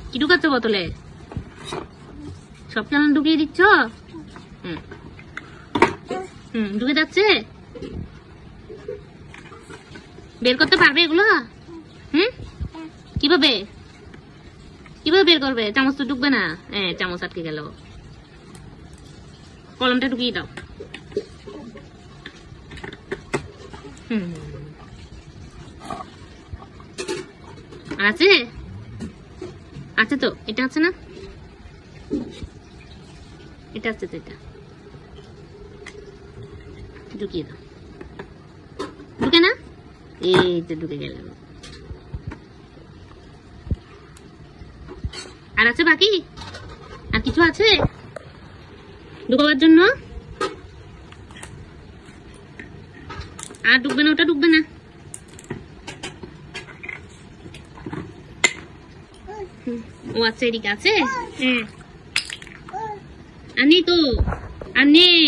কি ঢুকাচ্ছ বোতলে? সব কেমন ঢুকিয়ে দিচ্ছ? ঢুকে যাচ্ছে। বের করতে পারবে এগুলো? কিভাবে কিভাবে বের করবে? চামচ তো ঢুকবে না। চামচ আটকে গেল। কলমটা ঢুকিয়ে দাও। আছে আছে তো, এটা আছে না? এটা আছে তো, এটা ঢুকিয়ে দাও। ঢুকে না? এই তো ঢুকে গেল। আর আছে বাকি? আর কিছু আছে ঢুকাবার জন্য? আর ঢুকবে না, ওটা ঢুকবে না। ও আচ্ছা, এদিকে আছে। আর নেই তো, আর নেই।